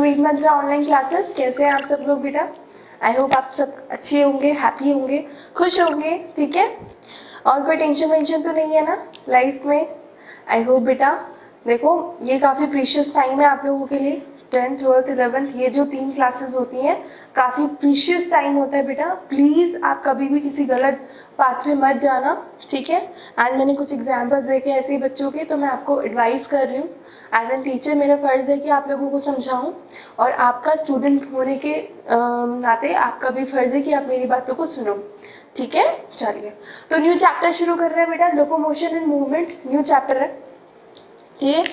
Week मंत्रा online classes. कैसे हैं आप सब लोग बेटा? आई होप आप सब अच्छे होंगे, हैप्पी होंगे, खुश होंगे, ठीक है। और कोई टेंशन वेंशन तो नहीं है ना लाइफ में? आई होप बेटा। देखो ये काफ़ी प्रीशियस टाइम है आप लोगों के लिए, 10th 12th 11th, ये जो 3 क्लासेस होती हैं काफ़ी प्रीशियस टाइम होता है बेटा। प्लीज़ आप कभी भी किसी गलत पाथ में मत जाना, ठीक है। एंड मैंने कुछ एग्जांपल्स देखे ऐसे ही बच्चों के, तो मैं आपको एडवाइस कर रही हूँ। एज एन टीचर मेरा फ़र्ज़ है कि आप लोगों को समझाऊँ, और आपका स्टूडेंट होने के नाते आपका भी फ़र्ज़ है कि आप मेरी बातों को सुनो, ठीक है। चलिए, तो न्यू चैप्टर शुरू कर रहे हैं बेटा, locomotion and movement, new chapter है ये।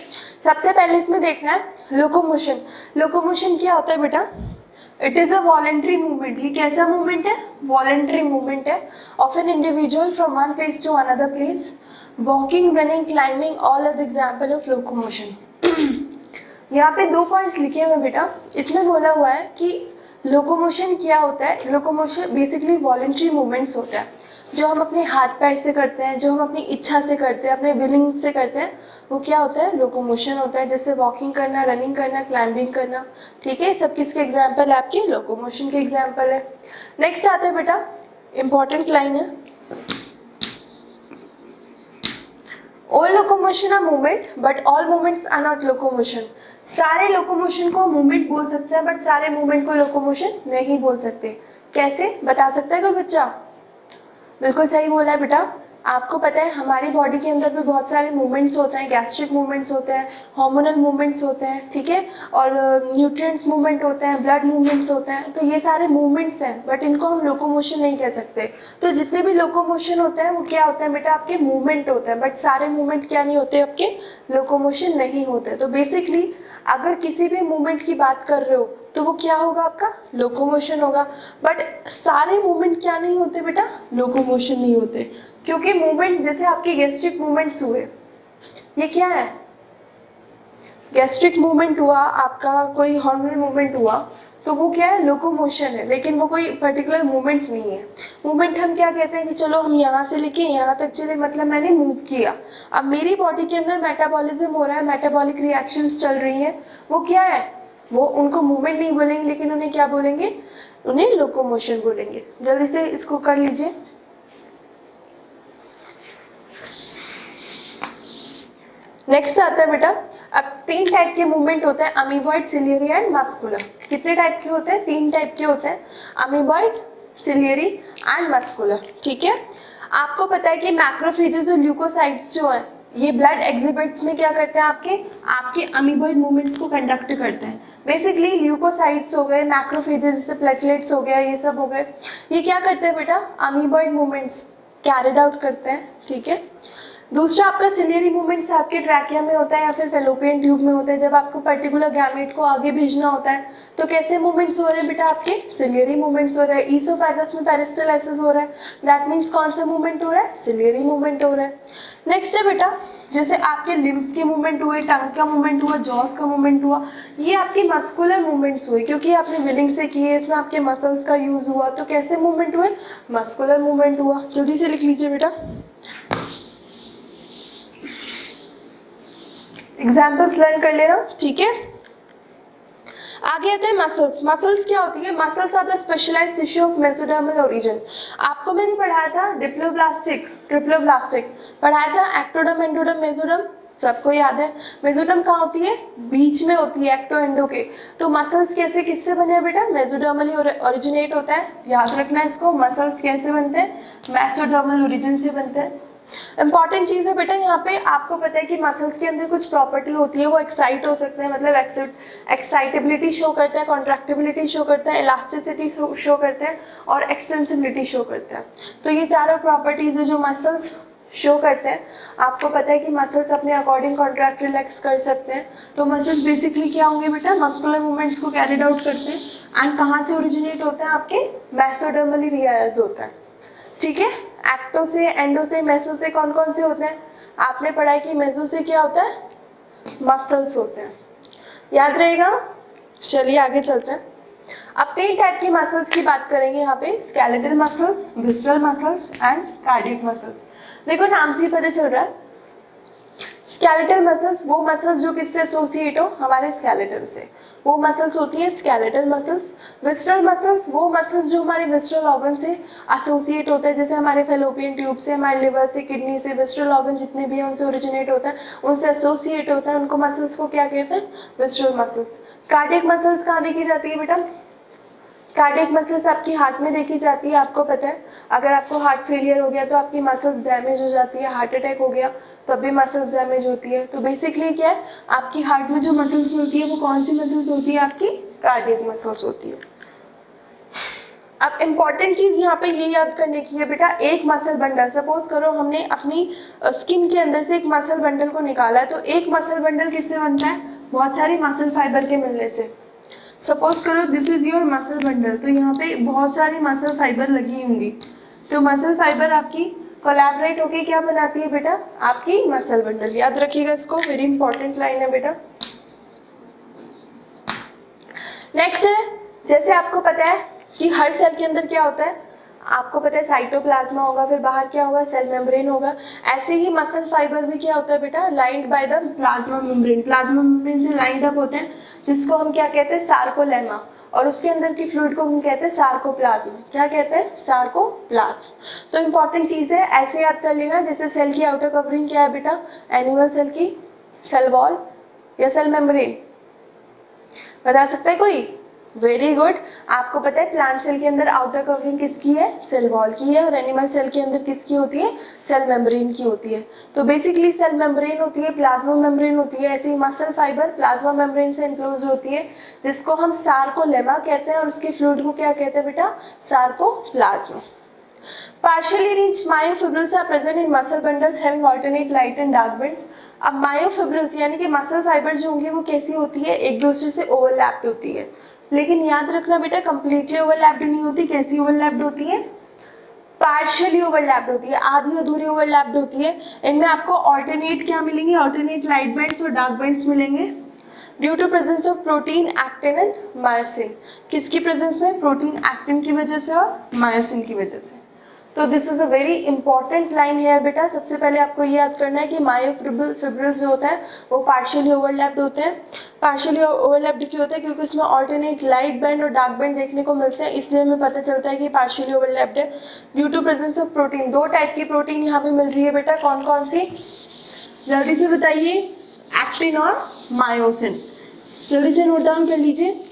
सबसे पहले इसमें देखना है लोकोमोशन। लोकोमोशन क्या होता है बेटा? It is a voluntary movement. ये कैसा मूवमेंट है? वॉलेंट्री मूवमेंट है of an individual from one place to another place, walking, running, climbing, all are the example of locomotion. यहाँ पे 2 पॉइंट्स लिखे हुए बेटा। इसमें बोला हुआ है कि लोकोमोशन क्या होता है। लोकोमोशन बेसिकली वॉलेंट्री मूवमेंट्स होता है जो हम अपने हाथ पैर से करते हैं, जो हम अपनी इच्छा से करते हैं, अपने विलिंग से करते हैं, वो क्या होता है? लोकोमोशन होता है। जैसे वॉकिंग करना, रनिंग करना, क्लाइंबिंग करना, ठीक है। सब किसके एग्जाम्पल है? आपके लोकोमोशन के एग्जाम्पल है। नेक्स्ट आता है बेटा, इंपॉर्टेंट लाइन है, all locomotion are movement but all movements are not locomotion. सारे लोकोमोशन को मूवमेंट बोल सकते हैं बट सारे मूवमेंट को लोकोमोशन नहीं बोल सकते। कैसे बता सकता है कोई बच्चा? बिल्कुल सही बोला है बेटा। आपको पता है हमारी बॉडी के अंदर भी बहुत सारे मूवमेंट्स होते हैं, गैस्ट्रिक मूवमेंट्स होते हैं, हार्मोनल मूवमेंट्स होते हैं, ठीक है, और न्यूट्रिएंट्स मूवमेंट होते हैं, ब्लड मूवमेंट्स होते हैं। तो ये सारे मूवमेंट्स हैं बट इनको हम लोकोमोशन नहीं कह सकते। तो जितने भी लोकोमोशन होते हैं वो क्या होते हैं बेटा? आपके मूवमेंट होते हैं, बट सारे मूवमेंट क्या नहीं होते? आपके लोकोमोशन नहीं होते। तो बेसिकली अगर किसी भी मूवमेंट की बात कर रहे हो तो वो क्या होगा? आपका लोकोमोशन होगा। बट सारे मूवमेंट क्या नहीं होते बेटा? लोकोमोशन नहीं होते। क्योंकि मूवमेंट जैसे आपके गैस्ट्रिक मूवमेंट्स हुए, ये क्या है? गैस्ट्रिक मूवमेंट हुआ आपका, कोई हार्मोनल मूवमेंट हुआ, तो वो क्या है? लोकोमोशन है, लेकिन वो कोई पर्टिकुलर मूवमेंट नहीं है। मूवमेंट हम क्या कहते हैं कि चलो हम यहाँ से लेके यहाँ तक चले, मतलब मैंने मूव किया। अब मेरी बॉडी के अंदर मेटाबॉलिज्म हो रहा है, मेटाबॉलिक रिएक्शंस चल रही हैं, वो क्या है? वो उनको मूवमेंट नहीं बोलेंगे, लेकिन उन्हें क्या बोलेंगे? उन्हें लोकोमोशन बोलेंगे। जल्दी से इसको कर लीजिए। नेक्स्ट आता है बेटा, अब 3 टाइप के मूवमेंट होते हैं, अमीबॉइड, सिलियरी एंड मस्कुलर। कितने टाइप के होते हैं? 3 टाइप के होते हैं, अमीबॉइड, सिलियरी एंड मस्कुलर, ठीक है। आपको पता है कि मैक्रोफेजेस और ल्यूकोसाइट्स जो हैं ये ब्लड एग्जिबिट्स में क्या करते हैं? आपके अमीबॉइड मूवमेंट्स को कंडक्ट करते हैं। बेसिकली ल्यूकोसाइट्स हो गए, मैक्रोफेजेस जैसे प्लेटलेट्स हो गया, ये सब हो गए, ये क्या करते हैं बेटा? अमीबॉइड मूवमेंट्स कैरिड आउट करते हैं, ठीक है। दूसरा आपका सिलियरी मूवमेंट्स आपके ट्रैकिया में होता है या फिर फेलोपियन ट्यूब में होता है। जब आपको पर्टिकुलर गैमेट को आगे भेजना होता है तो कैसे मूवमेंट्स हो रहे हैं बेटा? आपके सिलियरी मूवमेंट्स हो रहे हैं। ईसोफेगस में पेरिस्टलाइसिस हो रहा है, दैट मीन्स कौन सा मूवमेंट हो रहा है? सिलियरी मूवमेंट हो रहा है। नेक्स्ट है बेटा, जैसे आपके लिम्स के मूवमेंट हुए, टंग का मूवमेंट हुआ, जॉस का मूवमेंट हुआ, ये आपके मस्कुलर मूवमेंट्स हुए क्योंकि आपने विलिंग से किए, इसमें आपके मसल्स का यूज हुआ, तो कैसे मूवमेंट हुए? मस्कुलर मूवमेंट हुआ। जल्दी से लिख लीजिए बेटा, एग्जाम्पल्स लर्न कर लेना, ठीक है। आगे आते हैं मसल्स। मसल्स क्या होती है? Muscles are the specialised tissue of mesodermal origin. आपको मैंने पढ़ाया था डिप्लोब्लास्टिक, ट्रिप्लोब्लास्टिक पढ़ाया था, एक्टोडर्म, एंडोडर्म, मेसोडर्म, सबको याद है। मेसोडर्म कहाँ होती है? बीच में होती है, एक्टो एंडो के। तो मसल्स कैसे किससे बने हैं बेटा? मेसोडर्मली ओरिजिनेट होता है, याद रखना है इसको। मसल्स कैसे बनते हैं? मेसोडर्मल ओरिजिन से बनते हैं। इंपॉर्टेंट चीज़ है बेटा, यहाँ पे आपको पता है कि मसल्स के अंदर कुछ प्रॉपर्टी होती है, वो एक्साइट हो सकते हैं, मतलब एक्साइटेबिलिटी शो करता है, कॉन्ट्रैक्टिबिलिटी शो करता है, इलास्टिसिटी शो करते हैं और एक्सटेंसिबिलिटी शो करता है। तो ये चारों प्रॉपर्टीज है जो मसल्स शो करते हैं। आपको पता है कि मसल्स अपने अकॉर्डिंग कॉन्ट्रैक्ट रिलैक्स कर सकते हैं। तो मसल्स बेसिकली क्या होंगे बेटा? मस्कुलर मूवमेंट्स को कैरिड आउट करते हैं एंड कहाँ से ओरिजिनेट होता है? आपके मेसोडर्मली रियाज होता है, ठीक है। एक्टो से, एंडो से, मेसो से कौन कौन से होते हैं? आपने पढ़ा है कि मेसो से क्या होता है? मसल्स होते हैं, याद रहेगा। चलिए आगे चलते हैं। अब 3 टाइप की मसल्स की बात करेंगे यहाँ पे, skeletal muscles, visceral muscles and cardiac muscles. देखो नाम से ही पता चल रहा है, स्केलेटल मसल्स वो मसल्स जो किससे एसोसिएट हो? हमारे स्केलेटन से। वो मसल्स होती है स्केलेटल मसल्स। विस्ट्रल मसल्स वो मसल्स जो हमारे विस्ट्रल ऑर्गन से एसोसिएट होता है, जैसे हमारे फेलोपियन ट्यूब से, हमारे लिवर से, किडनी से, विस्ट्रल ऑर्गन जितने भी हैं उनसे ओरिजिनेट होता है, उनसे एसोसिएट होता है, उनको मसल्स को क्या कहते हैं, विस्ट्रल मसल्स। कार्डियक मसल्स कहाँ देखी जाती है बेटा? कार्डियक मसल्स आपकी हार्ट में देखी जाती है। आपको पता है अगर आपको हार्ट फेलियर हो गया तो आपकी मसल्स डैमेज हो जाती है, हार्ट अटैक हो गया तब भी मसल्स डैमेज होती है। तो बेसिकली क्या है, आपकी हार्ट में जो मसल्स होती है वो कौन सी मसल्स होती है? आपकी कार्डियक मसल्स होती है। अब इम्पॉर्टेंट चीज यहाँ पे ये याद करने की है बेटा, एक मसल बंडल, सपोज करो हमने अपनी स्किन के अंदर से एक मसल बंडल को निकाला है, तो एक मसल बंडल किससे बनता है? बहुत सारी मसल फाइबर के मिलने से। सपोज करो this is your muscle bundle, तो यहाँ पे बहुत सारी मसल फाइबर लगी होंगी, तो मसल फाइबर आपकी कोलैबोरेट होके क्या बनाती है बेटा? आपकी मसल बंडल। याद रखिएगा इसको, वेरी इंपॉर्टेंट लाइन है बेटा। नेक्स्ट है, जैसे आपको पता है कि हर सेल के अंदर क्या होता है, आपको पता है साइटोप्लाज्मा होगा, फिर बाहर क्या होगा, सेल मेम्ब्रेन होगा। ऐसे ही मसल फाइबर भी क्या होता है बेटा? Lined by the plasma membrane, plasma membrane से लाइंड अप होते हैं, जिसको हम क्या कहते हैं? सार्कोलेमा। और उसके अंदर की फ्लूइड को हम कहते हैं सार्कोप्लाज्म। क्या कहते हैं? सार्कोप्लाज्म। तो इंपॉर्टेंट चीज है, ऐसे याद कर लेना, जैसे सेल की आउटर कवरिंग क्या है बेटा? एनिमल सेल की सेल वॉल या सेल मेम्ब्रेन, बता सकता है कोई? Very good. आपको पता है प्लांट सेल के अंदर आउटर कवरिंग किसकी है? सेल वॉल की है। और एनिमल सेल के अंदर किसकी होती है? सेल मेम्ब्रेन की होती है। तो बेसिकली सेल मेम्ब्रेन होती है, प्लाज्मा मेम्ब्रेन होती है, ऐसे ही मसल फाइबर प्लाज्मा मेम्ब्रेन से इनक्लोज होती है, जिसको हम सार्कोलेमा कहते हैं, और उसके फ्लूइड को क्या कहते हैं बेटा? Sarcoplasm. Partially arranged myofibrils are present in muscle bundles having alternate light and dark bands. अब myofibrils यानी कि मसल फाइबर जो होंगे वो कैसी होती है? एक दूसरे से ओवरलैप्ड होती है, लेकिन याद रखना बेटा कंप्लीटली ओवरलैप्ड नहीं होती। कैसी ओवरलैप्ड होती है? पार्शियली ओवरलैप्ड होती है, आधी अधूरी ओवरलैप्ड होती है। इनमें आपको ऑल्टरनेट क्या मिलेंगे? ऑल्टरनेट लाइट बैंड्स और डार्क बैंड्स मिलेंगे due to presence of protein, actin and myosin. किसकी प्रेजेंस में? प्रोटीन, एक्टिन की वजह से और मायोसिन की वजह से। तो this is a very important line here बेटा। सबसे पहले आपको ये याद करना है कि मायोफिब्रिल्स जो होता है वो पार्शियली ओवरलैप्ड होते हैं। पार्शियली ओवरलैप्ड क्यों होता है? क्योंकि उसमें ऑल्टरनेट लाइट बैंड और डार्क बैंड देखने को मिलते हैं, इसलिए हमें पता चलता है कि पार्शियली ओवरलैप्ड है। Due to presence of protein, दो टाइप की प्रोटीन यहाँ पे मिल रही है बेटा। कौन कौन सी? जल्दी से बताइए। एक्टिन और मायोसिन, जल्दी से नोट डाउन कर लीजिए।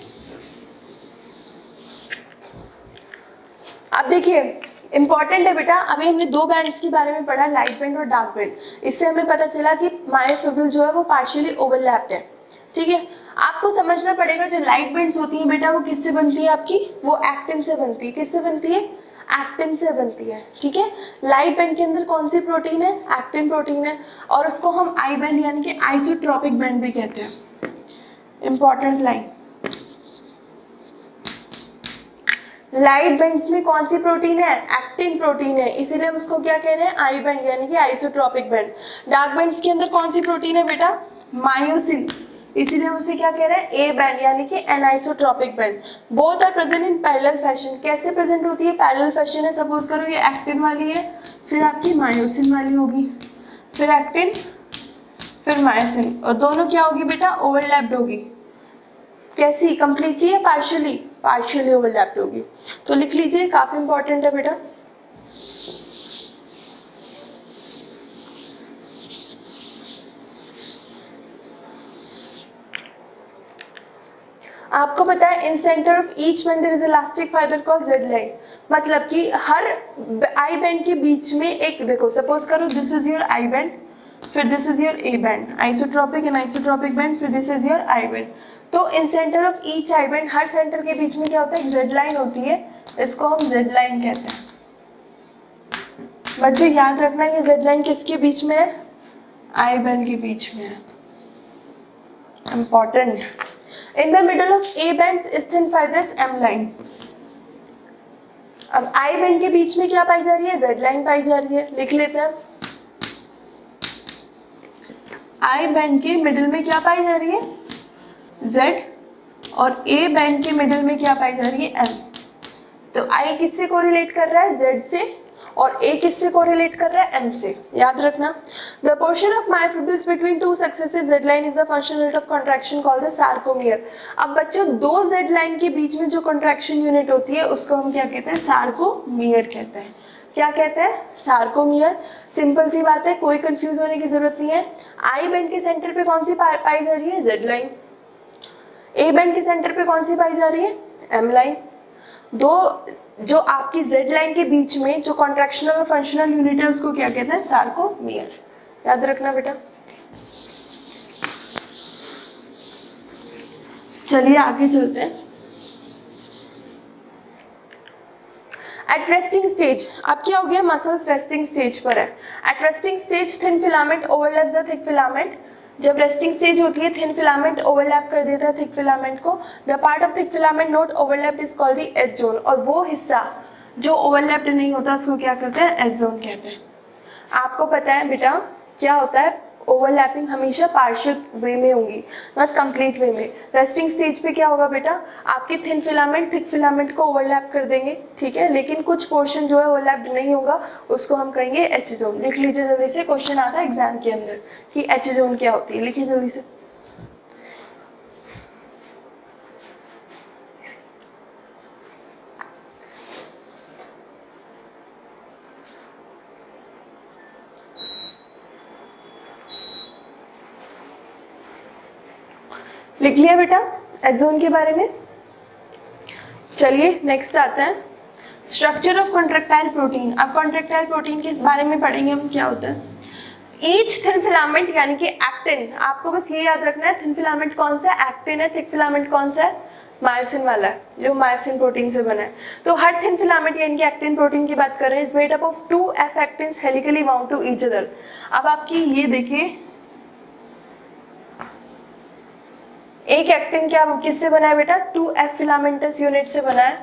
अब देखिए इंपॉर्टेंट है बेटा, अभी हमने दो बैंड्स के बारे में पढ़ा, लाइट बैंड और डार्क बैंड। इससे हमें पता चला कि मायोफिब्रिल जो है वो पार्शियली ओवरलैप्ड है। ठीक है, आपको समझना पड़ेगा जो लाइट बैंड्स होती हैं बेटा वो किससे बनती है? आपकी वो एक्टिन से बनती है। किससे बनती है? एक्टिन से बनती है। ठीक है, लाइट बैंड के अंदर कौन सी प्रोटीन है? एक्टिन प्रोटीन है, और उसको हम आई बैंड यानी कि आइसोट्रॉपिक बैंड भी कहते हैं। इंपॉर्टेंट लाइन, लाइट बैंड्स में कौन सी प्रोटीन है? एक्टिन प्रोटीन है, इसीलिए हम उसको क्या कह रहे हैं? आई बैंड यानी कि आइसोट्रॉपिक बैंड। डार्क बैंड्स के अंदर कौन सी प्रोटीन है बेटा? मायोसिन, इसीलिए हम उसे क्या कह रहे हैं? ए बैंड यानी कि anisotropic band. Both are present in parallel fashion. कैसे प्रेजेंट होती है? पैरेलल फैशन है। सपोज करो ये एक्टिन वाली है, फिर आपकी मायोसिन वाली होगी, फिर एक्टिन, फिर मायोसिन, और दोनों क्या होगी बेटा? ओवरलैप्ड होगी। कैसी? कंप्लीटली या पार्शियली? पार्शियली ओवरलैप्ड होगी। तो लिख लीजिए, काफी इंपॉर्टेंट है बेटा। आपको पता है in centre of each band there is elastic fibre called Z line. मतलब कि हर आई बैंड के बीच में एक, देखो सपोज करो this is your I band, फिर this is your A band, isotropic and isotropic band, फिर this is your I band. तो in centre of each I band, हर सेंटर के बीच में क्या होता है? एक जेड लाइन होती है, इसको हम जेड लाइन कहते हैं। बच्चों याद रखना ये जेड लाइन किसके बीच में है? आई बैंड के बीच में है। Important. In the middle of A band is thin fibrous M line. अब आई बैंड के बीच में क्या पाई जा रही है? जेड लाइन पाई जा रही है। लिख लेते हैं, आई बैंड के मिडिल में क्या पाई जा रही है? Z, और ए बैंड के मिडिल में क्या पाई जा रही है? M। तो I किससे कोरिलेट कर रहा है? Z से, और ए किससे कोरिलेट कर रहा है, एम से, याद रखना। The portion of myofibrils between two successive Z line is the functional unit of contraction called the sarcomere. अब बच्चों दो जेड लाइन के बीच में जो कॉन्ट्रैक्शन यूनिट होती है उसको हम क्या कहते हैं, सार्कोमियर कहते हैं। क्या कहते हैं, सार्कोमियर। सिंपल सी बात है, कोई कंफ्यूज होने की जरूरत नहीं है। आई बेंड के सेंटर पे कौन सी पाई जा रही है, जेड लाइन। ए बेंड के सेंटर पे कौन सी पाई जा रही है, एम लाइन। दो जो आपकी जेड लाइन के बीच में जो कॉन्ट्रैक्शनल और फंक्शनल यूनिट है उसको क्या कहते हैं, सार्कोमियर। याद रखना बेटा। चलिए आगे चलते हैं। एट रेस्टिंग स्टेज, अब क्या हो गया, मसल्स रेस्टिंग स्टेज पर है। At resting stage thin filament overlaps the thick filament. जब रेस्टिंग स्टेज होती है थिन फिलामेंट ओवरलैप कर देता है थिक फिलामेंट को। The part of thick filament not overlapped is called the H zone. और वो हिस्सा जो ओवरलैप्ड नहीं होता उसको क्या कहते हैं, एज जोन कहते हैं। आपको पता है बेटा क्या होता है, ओवरलैपिंग हमेशा पार्शियल वे में होंगी, नॉट कंप्लीट वे में। रेस्टिंग स्टेज पे क्या होगा बेटा, आपके थिन फिलामेंट थिक फिलामेंट को ओवरलैप कर देंगे, ठीक है, लेकिन कुछ पोर्शन जो है ओवरलैप्ड नहीं होगा, उसको हम कहेंगे एच जोन। लिख लीजिए जल्दी से, क्वेश्चन आता है एग्जाम के अंदर कि एच जोन क्या होती है, लिखिए जल्दी से। लिख लिया बेटा एच जोन के बारे में। चलिए नेक्स्ट आते हैं, स्ट्रक्चर ऑफ कॉन्ट्रैक्टाइल प्रोटीन। अब कॉन्ट्रैक्टाइल प्रोटीन के बारे में पढ़ेंगे हम, क्या होता है। ईच थिन फिलामेंट यानी कि एक्टिन, आपको बस ये याद रखना है थिन फिलामेंट कौन सा है, एक्टिन है। थिक फिलामेंट कौन सा है, मायोसिन वाला है, जो मायोसिन प्रोटीन से बना है। तो हर थिन फिलामेंट यानी कि एक्टिन प्रोटीन की बात कर रहे हैं, is made up of 2 F actins helically bound to each other. अब आपकी ये देखिए, एक एक्टिन क्या किससे बना है बेटा, 2F फिलामेंटस यूनिट से बना है,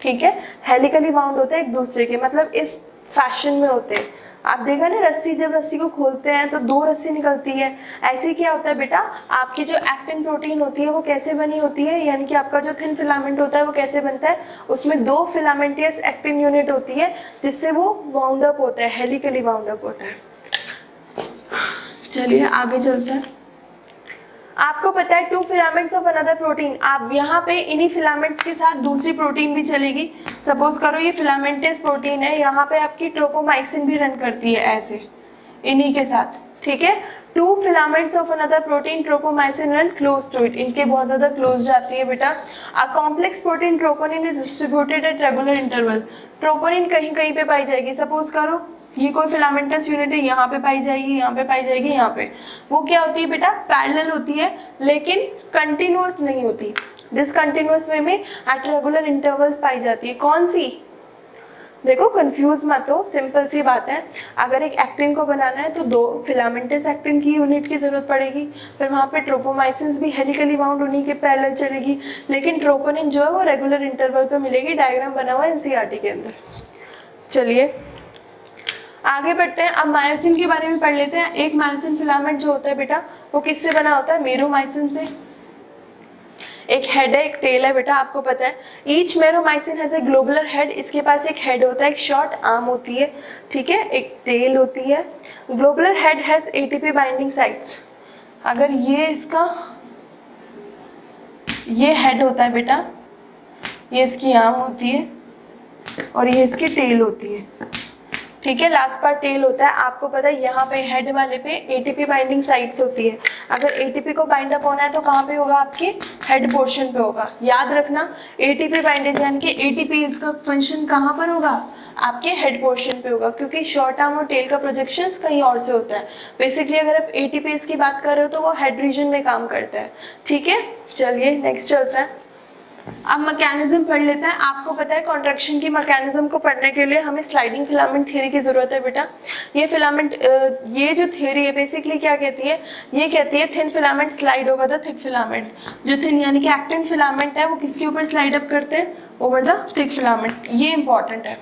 ठीक है। हेलिकली बाउंड होते हैं एक दूसरे के, मतलब इस फैशन में होते हैं। आप देखा ना रस्सी, जब रस्सी को खोलते हैं तो 2 रस्सी निकलती है, ऐसे क्या होता है बेटा, आपकी जो एक्टिन प्रोटीन होती है वो कैसे बनी होती है, यानी कि आपका जो थिन फिलामेंट होता है वो कैसे बनता है, उसमें 2 फिलामेंटियस एक्टिन यूनिट होती है जिससे वो बाउंड अप होता है, हेलिकली बाउंड अप होता है। चलिए आगे चलते हैं। आपको पता है 2 फिलामेंट्स ऑफ अनदर प्रोटीन, आप यहाँ पे इन्हीं फिलामेंट्स के साथ दूसरी प्रोटीन भी चलेगी। सपोज करो ये फिलामेंटस प्रोटीन है, यहाँ पे आपकी ट्रोपोमाइसिन भी रन करती है ऐसे इन्हीं के साथ, ठीक है। 2 filaments of another protein tropomyosin run close to it, इनके बहुत ज्यादा क्लोज जाती है बेटा। A complex protein troponin is distributed at regular interval. Troponin कहीं कहीं पे पाई जाएगी, सपोज करो ये कोई फिलामेंटस यूनिट है, यहाँ पे पाई जाएगी, यहाँ पे पाई जाएगी, यहाँ पे। वो क्या होती है बेटा, पैरेलल होती है लेकिन कंटिन्यूअस नहीं होती, डिसकंटिन्यूअस वे में एट रेगुलर इंटरवल्स पाई जाती है। कौन सी, देखो कंफ्यूज मत हो, सिंपल सी बात है। अगर एक एक्टिन को बनाना है तो 2 फिलामेंटस एक्टिन की यूनिट की जरूरत पड़ेगी, फिर वहाँ पे ट्रोपोमाइसिन्स भी हेलिकली बाउंड उन्हीं के पैरेलल चलेगी, लेकिन ट्रोपोनिन जो है वो रेगुलर इंटरवल पे मिलेगी। डायग्राम बना हुआ है एनसीईआरटी के अंदर। चलिए आगे बढ़ते हैं, अब मायोसिन के बारे में पढ़ लेते हैं। एक मायोसिन फिलामेंट जो होता है बेटा वो किससे बना होता है, मेरोमाइसिन से। एक हेड है, एक टेल है बेटा, आपको पता है। Each meromyosin has a globular head, इसके पास एक हेड होता है, एक शॉर्ट आर्म होती है, ठीक है, एक टेल होती है। Globular head has ATP binding sites. अगर ये इसका ये हेड होता है बेटा, ये इसकी आर्म होती है और ये इसकी टेल होती है, ठीक है। लास्ट पार्ट टेल होता है। आपको पता है यहाँ पे हेड वाले पे एटीपी बाइंडिंग साइट्स होती है। अगर एटीपी को बाइंड अप होना है तो कहाँ पे होगा, आपके हेड पोर्शन पे होगा। याद रखना एटीपी बाइंडेज यानी कि एटीपी इसका फंक्शन कहाँ पर होगा, आपके हेड पोर्शन पे होगा, क्योंकि शॉर्ट आर्म और टेल का प्रोजेक्शंस कहीं और से होता है। बेसिकली अगर आप एटीपी की बात कर रहे हो तो वो हेड रीजन में काम करता है, ठीक है। चलिए नेक्स्ट चलता है। अब मैकेनिज्म पढ़ लेते हैं। आपको पता है कॉन्ट्रैक्शन की मैकेनिज्म को पढ़ने के लिए हमें स्लाइडिंग फिलामेंट थ्योरी की जरूरत है बेटा। ये फिलामेंट ये जो थ्योरी है बेसिकली क्या कहती है, ये कहती है thin filament slide over the thick filament. जो थिन यानी कि एक्टिन फिलामेंट है वो किसके ऊपर स्लाइड अप करते हैं, ओवर द थिक फिलामेंट। ये इंपॉर्टेंट है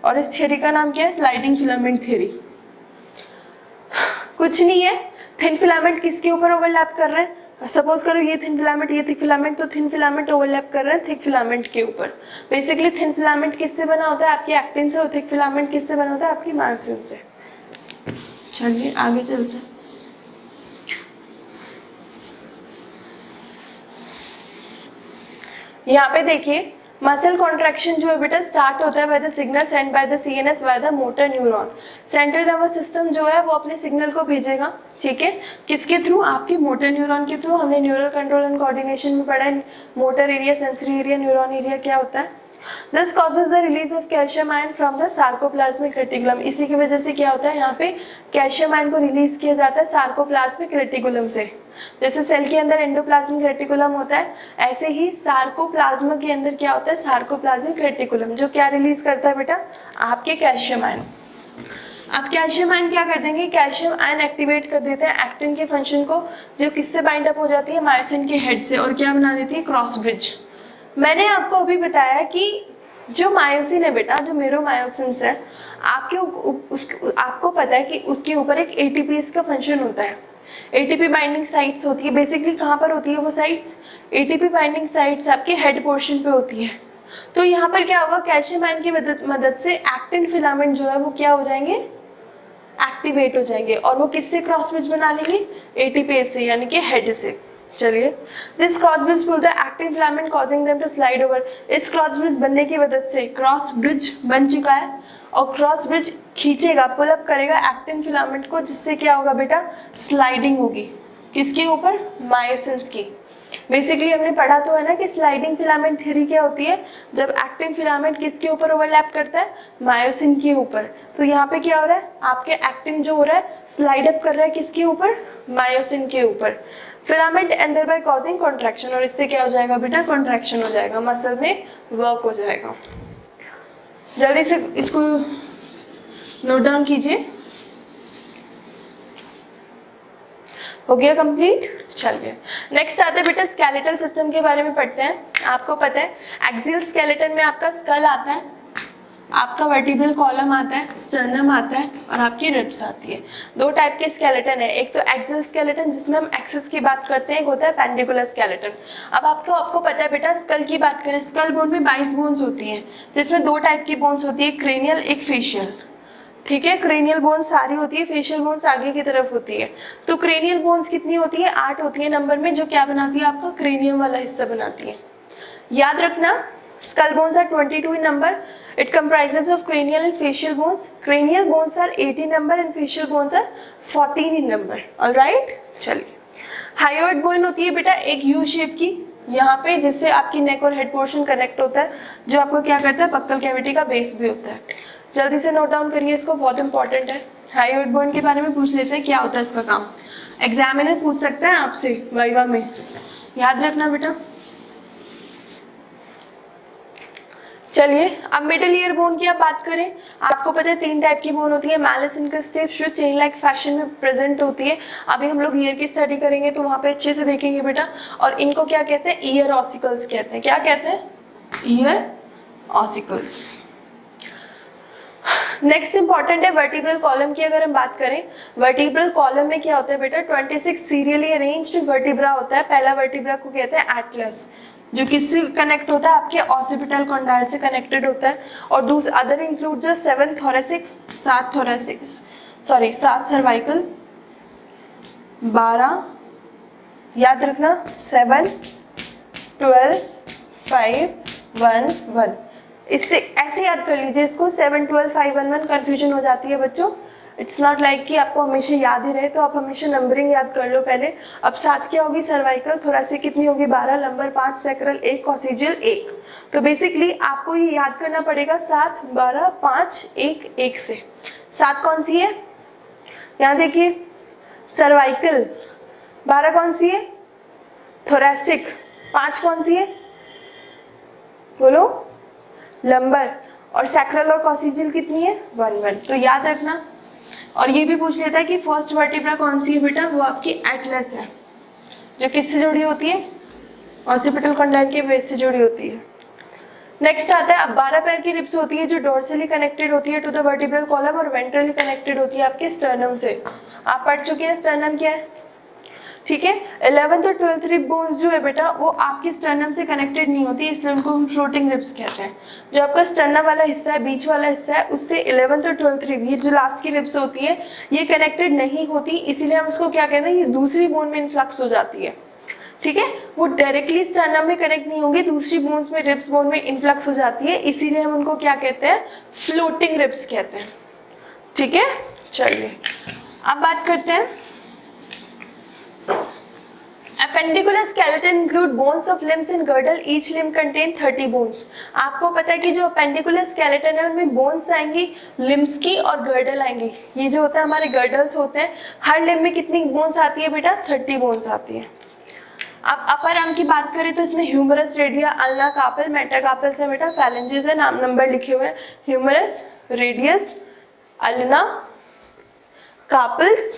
और इस थ्योरी का नाम क्या है, स्लाइडिंग फिलामेंट थ्योरी। कुछ नहीं है, थिन फिलामेंट किसके ऊपर ओवरलैप कर रहे हैं, सपोज करो ये थिन फिलामेंट, ये थिक फिलामेंट, तो थिन फिलामेंट ओवरलैप कर रहे हैं थिक फिलामेंट के ऊपर। बेसिकली थिन फिलामेंट किससे बना होता है? आपकी एक्टिन से, और थिक फिलामेंट किससे बना होता है? आपकी मायोसिन से। चलिए आगे चलते हैं। यहाँ पे देखिए मसल कॉन्ट्रैक्शन जो है बेटा स्टार्ट होता है by the signal send by the CNS by the motor neuron. Central nervous system जो है वो अपने सिग्नल को भेजेगा, ठीक है, किसके थ्रू? आपकी मोटर न्यूरॉन के थ्रू। हमने न्यूरल कंट्रोल एंड कोऑर्डिनेशन में पढ़ा है motor area, sensory area, neuron area क्या होता है। This causes the release of calcium ion from the sarcoplasmic reticulum. इसी की वजह से क्या होता है, यहाँ पे कैल्शियम आयन को रिलीज किया जाता है सार्कोप्लाज्मिक रेटिकुलम से। जैसे सेल के अंदर एंडोप्लाज्मिक रेटिकुलम होता है, ऐसे ही सार्कोप्लाज्म के अंदर क्या होता है? सार्कोप्लाज्मिक रेटिकुलम, जो क्या रिलीज करता है बेटा? आपके कैल्शियम आयन। अब कैल्शियम आयन क्या कर देंगे? कैल्शियम आयन एक्टिवेट कर देते हैं एक्टिन के फंक्शन को, जो किससे बाइंड अप हो जाती है? मायोसिन के हेड से, और क्या बना देती है? Cross bridge. मैंने आपको अभी बताया कि जो मायोसिन है बेटा, जो मेरोमायोसिन्स है, आपको पता है कि उसके ऊपर एक एटीपीएस का फंक्शन होता है। एटीपी बाइंडिंग साइट्स होती है। बेसिकली कहाँ पर होती है वो साइट्स? एटीपी बाइंडिंग साइट्स आपके हेड पोर्शन पे होती है। तो यहाँ पर क्या होगा? कैल्शियम आयन की मदद से एक्टिन फिलामेंट जो है वो क्या हो जाएंगे? एक्टिवेट हो जाएंगे, और वो किससे क्रॉस ब्रिज बना लेंगे? एटीपीएस से, यानी कि हेड से। चलिए, this cross bridge pull the actin filament causing them to slide over. इस क्रॉस ब्रिज बनने की मदद से क्रॉस ब्रिज बन चुका है, और क्रॉस ब्रिज खींचेगा, पुल अप करेगा एक्टिन फिलामेंट को, जिससे क्या होगा बेटा? स्लाइडिंग होगी। किसके ऊपर? मायोसिन्स की। बेसिकली हमने पढ़ा तो है ना कि स्लाइडिंग फिलामेंट थ्योरी क्या होती है? जब एक्टिन फिलामेंट किसके ऊपर ओवरलैप करता है? मायोसिन के ऊपर। तो यहाँ पे क्या हो रहा है? आपके एक्टिन जो हो रहा है स्लाइड अप कर रहा है किसके ऊपर? मायोसिन के ऊपर। Filament and thereby causing contraction, और इससे क्या हो जाएगा बेटा? कॉन्ट्रैक्शन हो जाएगा, मसल में वर्क हो जाएगा। जल्दी से इसको नोट डाउन कीजिए। हो गया कंप्लीट? चलिए नेक्स्ट आते हैं बेटा स्केलेटल सिस्टम के बारे में पढ़ते हैं। आपको पता है एक्सियल स्केलेटन में आपका स्कल आता है, आपका वर्टिब्रल कॉलम आता है, स्टर्नम आता है, और आपकी रिब्स आती है। दो टाइप के स्केलेटन है, एक तो एक्सियल स्केलेटन जिसमें हम एक्सिस की बात करते हैं, एक होता है पेंडिकुलर स्केलेटन। अब आपको पता है बेटा स्कल की बात करें, स्कल बोन में 22 बोन्स होती हैं, जिसमें दो टाइप की बोन्स होती है, क्रेनियल, एक फेशियल। ठीक है, क्रेनियल बोन्स सारी होती है, फेशियल बोन्स आगे की तरफ होती है। तो क्रेनियल बोन्स कितनी होती है? 8 होती है नंबर में, जो क्या बनाती है? आपका क्रेनियम वाला हिस्सा बनाती है। याद रखना, skull bones are 22 in number. It comprises of cranial and facial bones. Cranial bones are 80 number and facial bones are 14 in number. All right? चलिए, हायोइड बोन होती है बेटा एक यू शेप की यहाँ पे, जिससे आपकी नेक और हेड पोर्शन कनेक्ट होता है, जो आपको क्या करता है? बक्कल कैविटी का बेस भी होता है। जल्दी से नोट डाउन करिए इसको, बहुत इंपॉर्टेंट है। हायोइड बोन के बारे में पूछ लेते हैं, क्या होता है इसका काम। एग्जामिनर पूछ सकता है आपसे वाइवा में, याद रखना बेटा। चलिए, अब मिडिल ईयर बोन की आप बात करें, आपको पता है 3 टाइप की बोन होती है। मैलिस इनकस्टेप्स जो चेन लाइक फैशन में प्रेजेंट होती है, अभी हम लोग ईयर की स्टडी करेंगे तो वहाँ पे अच्छे से देखेंगे बेटा। और इनको क्या कहते हैं? ईयर ऑसिकल्स कहते हैं। क्या कहते हैं? Ear ossicles. नेक्स्ट इंपॉर्टेंट है वर्टिब्रल कॉलम की। अगर हम बात करें वर्टिब्रल कॉलम में क्या होता है बेटा? 26 सीरियली अरेंज्ड वर्टिब्रा होता है। पहला वर्टिब्रा को कहते हैं एटलस, जो किससे कनेक्ट होता है? आपके ऑसिपिटल कॉन्डाइल से कनेक्टेड होता है। और अदर इंक्लूड जो 7 थोरेसिक, 7 सर्वाइकल, 12, याद रखना 7, 12, 5, 1, 1। इससे ऐसे याद कर लीजिए इसको, 7, 12, 5, 1, 1 कन्फ्यूजन हो जाती है बच्चों। इट्स नॉट लाइक कि आपको हमेशा याद ही रहे, तो आप हमेशा नंबरिंग याद कर लो पहले। अब 7 क्या होगी? सर्वाइकल, थोरेसिक कितनी होगी? 12, लंबर 5, सैक्रल 1, कॉक्सिजियल 1। तो बेसिकली आपको ये याद करना पड़ेगा 7, 12, 5, 1, 1 से। 7 कौन सी है? यहाँ देखिए, सर्वाइकल। 12 कौन सी है? थोरेसिक। 5 कौन सी है? बोलो, लंबर। और सैक्रल और कॉक्सिजियल कितनी है? 1, 1। तो याद रखना। और ये भी पूछ लेता है कि फर्स्ट वर्टिब्रा कौन सी है बेटा? वो आपकी एटलस है, जो किससे जुड़ी होती है? ऑसिपिटल कॉन्डाइल के बेस से जुड़ी होती है। नेक्स्ट आता है, अब 12 पैर की रिब्स होती है, जो डोर्सली कनेक्टेड होती है टू द वर्टिब्रल कॉलम, और वेंट्रली कनेक्टेड होती है आपके स्टर्नम से। आप पढ़ चुके हैं स्टर्नम क्या है? ठीक है। 11th और 12th रिब बोन्स जो है बेटा वो आपकी स्टर्नम से कनेक्टेड नहीं होती, इसलिए उनको हम फ्लोटिंग रिब्स कहते हैं। जो आपका स्टर्नम वाला हिस्सा है, बीच वाला हिस्सा है, उससे 11th और 12th रिब, ये जो लास्ट की रिब्स होती है ये कनेक्टेड नहीं होती, इसीलिए हम उसको क्या कहते हैं, ये दूसरी बोन में इन्फ्लक्स हो जाती है। ठीक है, वो डायरेक्टली स्टर्नम में कनेक्ट नहीं होंगी, दूसरी बोन्स में, रिब्स बोन में इन्फ्लक्स हो जाती है, इसीलिए हम उनको क्या कहते हैं, फ्लोटिंग रिब्स कहते हैं। ठीक है, चलिए अब बात करते हैं। Appendicular skeleton include bones of limbs and girdle. Each limb contain 30 bones. आपको पता है कि जो appendicular skeleton है उनमें bones आएंगी, limbs की और girdle आएंगी। ये जो होता है हमारे girdles होते हैं, हर limb में कितनी bones आती है बेटा, 30 bones आती है। अब अपर आर्म की बात करें तो इसमें humerus, radia, ulna, carpal, metacarpals है बेटा, फैलेंजेस है, नाम नंबर लिखे हुए हैं, humerus, radius, ulna, carpals,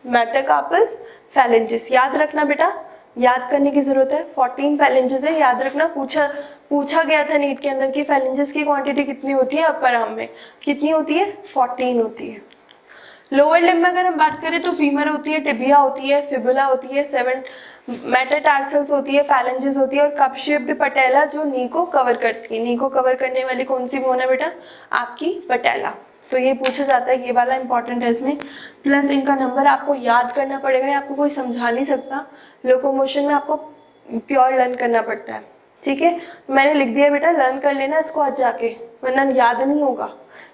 metacarpals, phalanges. याद रखना बेटा, याद करने की जरूरत है। 14 फैलेंजेस है, याद रखना, पूछा गया था नीट के अंदर कि फैलेंजेस की क्वांटिटी कितनी होती है अपर आर्म में, कितनी होती है, 14 होती है। लोअर लिम्ब में अगर हम बात करें तो फीमर होती है, टिबिया होती है, फिबुला होती है, 7 मेटाटार्सल्स होती है, फैलेंजेस होती है और कप शेप्ड पटेला जो नी को कवर करती है। नी को कवर करने वाली कौन सी बोन है बेटा, आपकी पटेला। तो ये पूछा जाता है, ये वाला इंपॉर्टेंट है इसमें, प्लस इनका नंबर आपको याद करना पड़ेगा, आपको कोई समझा नहीं सकता। लोकोमोशन में आपको प्योर लर्न करना पड़ता है। ठीक है, मैंने लिख दिया बेटा, लर्न कर लेना इसको आज जाके, वरना याद नहीं होगा।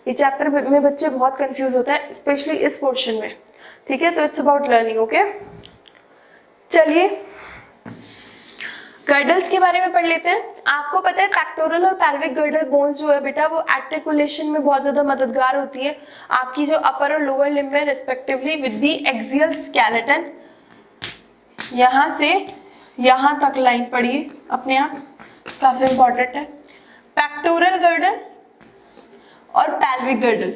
ये चैप्टर में बच्चे बहुत कंफ्यूज होते हैं, स्पेशली इस पोर्शन में। ठीक है, तो इट्स अबाउट लर्निंग। ओके, चलिए गर्डल्स के बारे में पढ़ लेते हैं। आपको पता है पेक्टोरल और पैल्विक गर्डल बोन्स जो है बेटा वो आर्टिकुलेशन में बहुत ज्यादा मददगार होती है आपकी जो अपर और लोअर लिम्ब में respectively, with the axial skeleton. यहां से यहां तक लाइन पढ़िए अपने आप, काफी इंपॉर्टेंट है। पेक्टोरल गर्डल और पैल्विक गर्डल,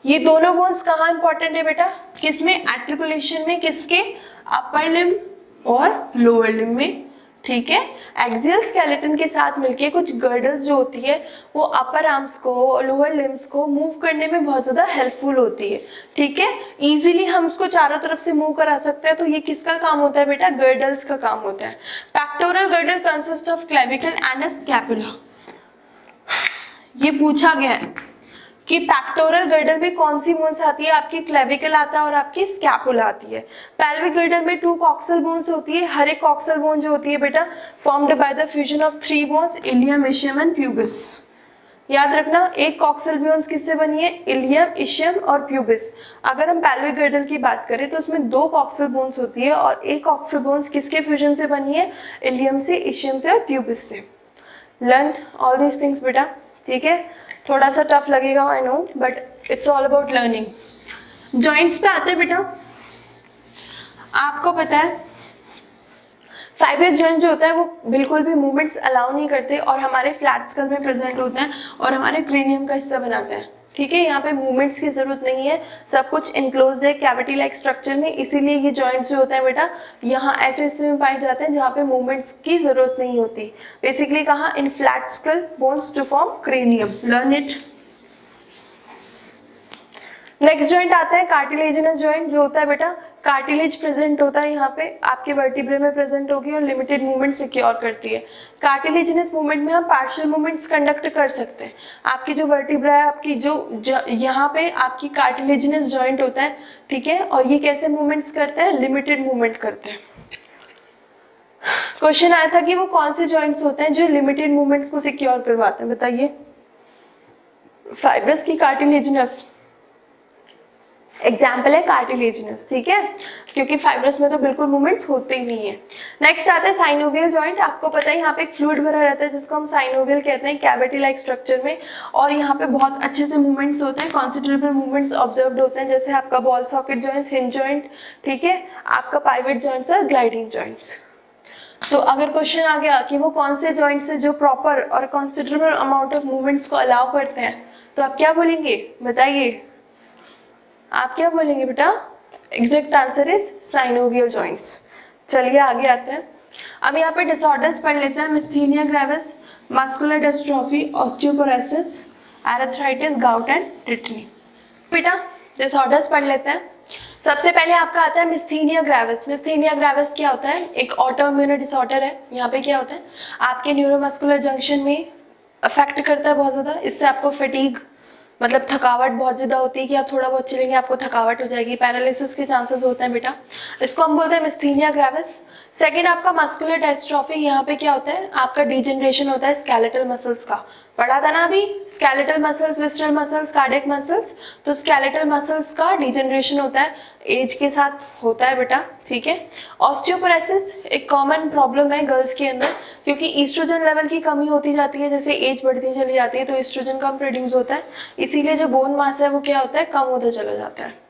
ये दोनों बोन्स कहाँ इंपॉर्टेंट है बेटा, किसमें, आर्टिकुलेशन में, किसके, अपर लिम्ब और लोअर लिम्ब में। ठीक है, एक्सियल स्केलेटन के साथ मिलके कुछ गर्डल्स जो होती है वो अपर आर्म्स को, लोअर लिम्स को मूव करने में बहुत ज्यादा हेल्पफुल होती है। ठीक है, इजीली हम उसको चारों तरफ से मूव करा सकते हैं, तो ये किसका काम होता है बेटा, गर्डल्स का काम होता है। Pectoral girdle consist of clavicle and a scapula. ये पूछा गया है कि पेक्टोरल गर्डल में कौन सी बोन्स आती है, आपकी क्लेविकल आता है और आपकी स्कैपुला आती है। पेल्विक गर्डल में 2 कॉक्सल बोन्स होती है, हर एक कॉक्सल बोन जो होती है बेटा formed by the fusion of 3 bones, ilium, ischium and pubis. याद रखना, एक कॉक्सल बोन्स किससे बनी है, इलियम, इशियम और प्यूबिस। अगर हम पेल्विक गर्डल की बात करें तो उसमें 2 कॉक्सल बोन्स होती है और एक कॉक्सल बोन्स किसके फ्यूजन से बनी है, इलियम से, इशियम से और प्यूबिस से। लर्न ऑल दीज थिंग्स बेटा। ठीक है, थोड़ा सा टफ लगेगा I know, but it's all about learning. Joints पे आते हैं बेटा। आपको पता है फाइब्रस जॉइंट जो होता है वो बिल्कुल भी मूवमेंट्स अलाउ नहीं करते और हमारे फ्लैट स्कल में प्रेजेंट होते हैं और हमारे क्रेनियम का हिस्सा बनाते हैं। ठीक है, यहाँ पे मूवमेंट्स की जरूरत नहीं है, सब कुछ इनक्लोज्ड है कैविटी लाइक स्ट्रक्चर में, इसीलिए ये जॉइंट्स जो होता है बेटा यहाँ ऐसे हिस्से में पाए जाते हैं जहाँ पे मूवमेंट्स की जरूरत नहीं होती। बेसिकली कहाँ, in flat skull bones to form cranium. Learn it. Next joint आता है कार्टिलेजिनस जॉइंट, जो होता है बेटा कार्टिलेज प्रेजेंट होता है यहाँ पे आपके वर्टिब्रे में प्रेजेंट होगी और लिमिटेड मूवमेंट सिक्योर करती है। कार्टिलेजिनस मूवमेंट में हम पार्शियल मूवमेंट्स कंडक्ट कर सकते हैं। आपकी जो वर्टिब्रा है, आपकी जो यहाँ पे आपकी कार्टिलेजिनस जॉइंट होता है, ठीक है, और ये कैसे मूवमेंट्स करते हैं, लिमिटेड मूवमेंट करते हैं। क्वेश्चन आया था कि वो कौन से जॉइंट्स होते हैं जो लिमिटेड मूवमेंट्स को सिक्योर करवाते हैं, बताइए। फाइब्रस की कार्टिलेजिनस एग्जाम्पल है कार्टिलेजिनस। ठीक है, क्योंकि फाइब्रस में तो बिल्कुल मूवमेंट्स होते ही नहीं है। नेक्स्ट आता है साइनोवियल जॉइंट। आपको पता है यहाँ पे एक फ्लूइड भरा रहता है जिसको हम साइनोवियल कहते हैं, कैविटी लाइक स्ट्रक्चर में, और यहाँ पे बहुत अच्छे से मूवमेंट्स होते हैं, कॉन्सिडरेबल मूवमेंट्स ऑब्जर्व्ड होते हैं, जैसे आपका ball socket joints, hinge joint, ठीक है, आपका पाइवेट जॉइंट्स और ग्लाइडिंग जॉइंट्स। तो अगर क्वेश्चन आ गया कि वो कौन से जॉइंट्स है जो प्रॉपर और कॉन्सिडरेबल अमाउंट ऑफ मूवमेंट्स को अलाउ करते हैं, तो आप क्या बोलेंगे, बताइए, आप क्या बोलेंगे बेटा? Exact answer is synovial joints. चलिए आगे आते हैं। अब यहाँ पे डिसऑर्डर्स पढ़ लेते हैं। Myasthenia gravis, muscular dystrophy, osteoporosis, arthritis, gout and tetany. बेटा डिसऑर्डर्स पढ़ लेते हैं। सबसे पहले आपका आता है मिस्थीनिया ग्रेविस। मिस्थीनिया ग्रेविस क्या होता है? एक ऑटोइम्यून डिसऑर्डर है। यहाँ पे क्या होता है, आपके न्यूरोमस्कुलर जंक्शन में अफेक्ट करता है बहुत ज़्यादा। इससे आपको फटीग मतलब थकावट बहुत ज़्यादा होती है कि आप थोड़ा बहुत चलेंगे आपको थकावट हो जाएगी, पैरालिसिस के चांसेस होते हैं बेटा। इसको हम बोलते हैं मिस्थीनिया ग्रेविस। सेकेंड आपका मस्कुलर डायस्ट्रॉफी। यहाँ पे क्या होता है, आपका डिजनरेशन होता है स्केलेटल मसल्स का। पढ़ा था ना अभी, skeletal muscles, visceral muscles, cardiac muscles. तो स्केलेटल मसल्स का डिजनरेशन होता है, एज के साथ होता है बेटा, ठीक है। ऑस्टियोपोरोसिस एक कॉमन प्रॉब्लम है गर्ल्स के अंदर, क्योंकि ईस्ट्रोजन लेवल की कमी होती जाती है, जैसे एज बढ़ती चली जाती है तो ईस्ट्रोजन कम प्रोड्यूस होता है, इसीलिए जो बोन मास है वो क्या होता है, कम होता चला जाता है।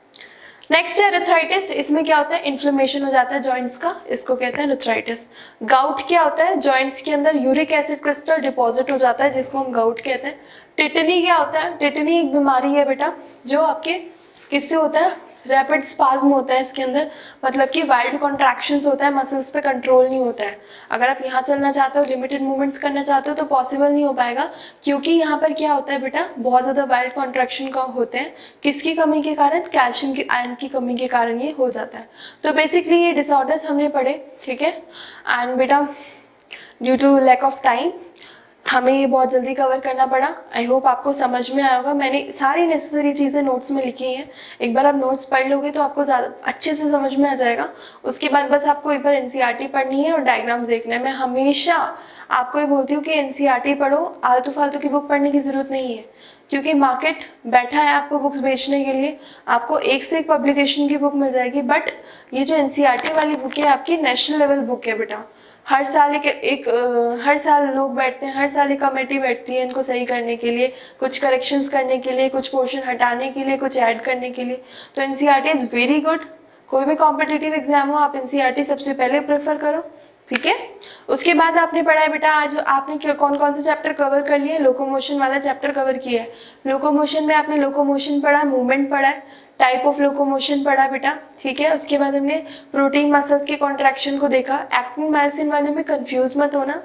नेक्स्ट है अर्थराइटिस। इसमें क्या होता है, इन्फ्लेमेशन हो जाता है जॉइंट्स का, इसको कहते हैं अर्थराइटिस। गाउट क्या होता है, जॉइंट्स के अंदर यूरिक एसिड क्रिस्टल डिपॉजिट हो जाता है, जिसको हम गाउट कहते हैं। टिटनी क्या होता है, टिटनी एक बीमारी है बेटा जो आपके किससे होता है, रैपिड स्पाज्म होता है इसके अंदर, मतलब कि वाइल्ड कॉन्ट्रैक्शंस होता है, मसल्स पे कंट्रोल नहीं होता है। अगर आप यहाँ चलना चाहते हो, लिमिटेड मूवमेंट्स करना चाहते हो तो पॉसिबल नहीं हो पाएगा, क्योंकि यहाँ पर क्या होता है बेटा, बहुत ज़्यादा वाइल्ड कॉन्ट्रैक्शन का होते हैं। किसकी कमी के कारण, कैल्शियम की, आयरन की कमी के कारण ये हो जाता है। तो बेसिकली ये डिसऑर्डर्स हमने पढ़े, ठीक है। एंड बेटा due to lack of time हमें ये बहुत जल्दी कवर करना पड़ा। आई होप आपको समझ में आया होगा। मैंने सारी नेसेसरी चीज़ें नोट्स में लिखी हैं, एक बार आप नोट्स पढ़ लोगे तो आपको ज़्यादा अच्छे से समझ में आ जाएगा। उसके बाद बस आपको एक बार एनसीईआरटी पढ़नी है और डायग्राम्स देखना है। मैं हमेशा आपको ये बोलती हूँ कि एनसीईआरटी पढ़ो, आलतू फालतू की बुक पढ़ने की ज़रूरत नहीं है, क्योंकि मार्केट बैठा है आपको बुक्स बेचने के लिए। आपको एक से एक पब्लिकेशन की बुक मिल जाएगी, बट ये जो एनसीईआरटी वाली बुक है आपकी नेशनल लेवल बुक है बेटा। हर साल हर साल लोग बैठते हैं, हर साल एक कमेटी बैठती है इनको सही करने के लिए, कुछ करेक्शंस करने के लिए, कुछ पोर्शन हटाने के लिए, कुछ ऐड करने के लिए। तो एनसीईआरटी इज़ वेरी गुड। कोई भी कॉम्पिटिटिव एग्जाम हो, आप एनसीईआरटी सबसे पहले प्रेफर करो, ठीक है। उसके बाद आपने पढ़ा है बेटा, आज आपने कौन कौन से चैप्टर कवर कर लिए, लोकोमोशन वाला चैप्टर कवर किया है। लोकोमोशन में आपने लोकोमोशन पढ़ा, मूवमेंट पढ़ा है, टाइप ऑफ लोकोमोशन पढ़ा बेटा, ठीक है। उसके बाद हमने प्रोटीन मसल्स के कॉन्ट्रैक्शन को देखा। एक्टिन मायोसिन वाले में कंफ्यूज मत होना,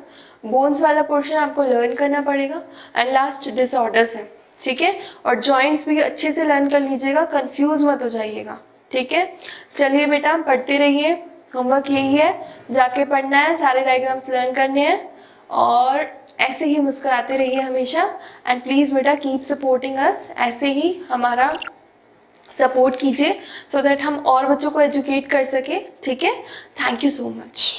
बोन्स वाला पोर्शन आपको लर्न करना पड़ेगा। एंड लास्ट डिसऑर्डर्स है, ठीक है। और जॉइंट्स भी अच्छे से लर्न कर लीजिएगा, कंफ्यूज मत हो जाइएगा, ठीक है। चलिए बेटा पढ़ते रहिए, होमवर्क यही है, जाके पढ़ना है, सारे डायग्राम्स लर्न करने हैं और ऐसे ही मुस्कुराते रहिए हमेशा। एंड प्लीज़ बेटा कीप सपोर्टिंग अस, ऐसे ही हमारा सपोर्ट कीजिए सो दैट हम और बच्चों को एजुकेट कर सके, ठीक है। Thank you so much.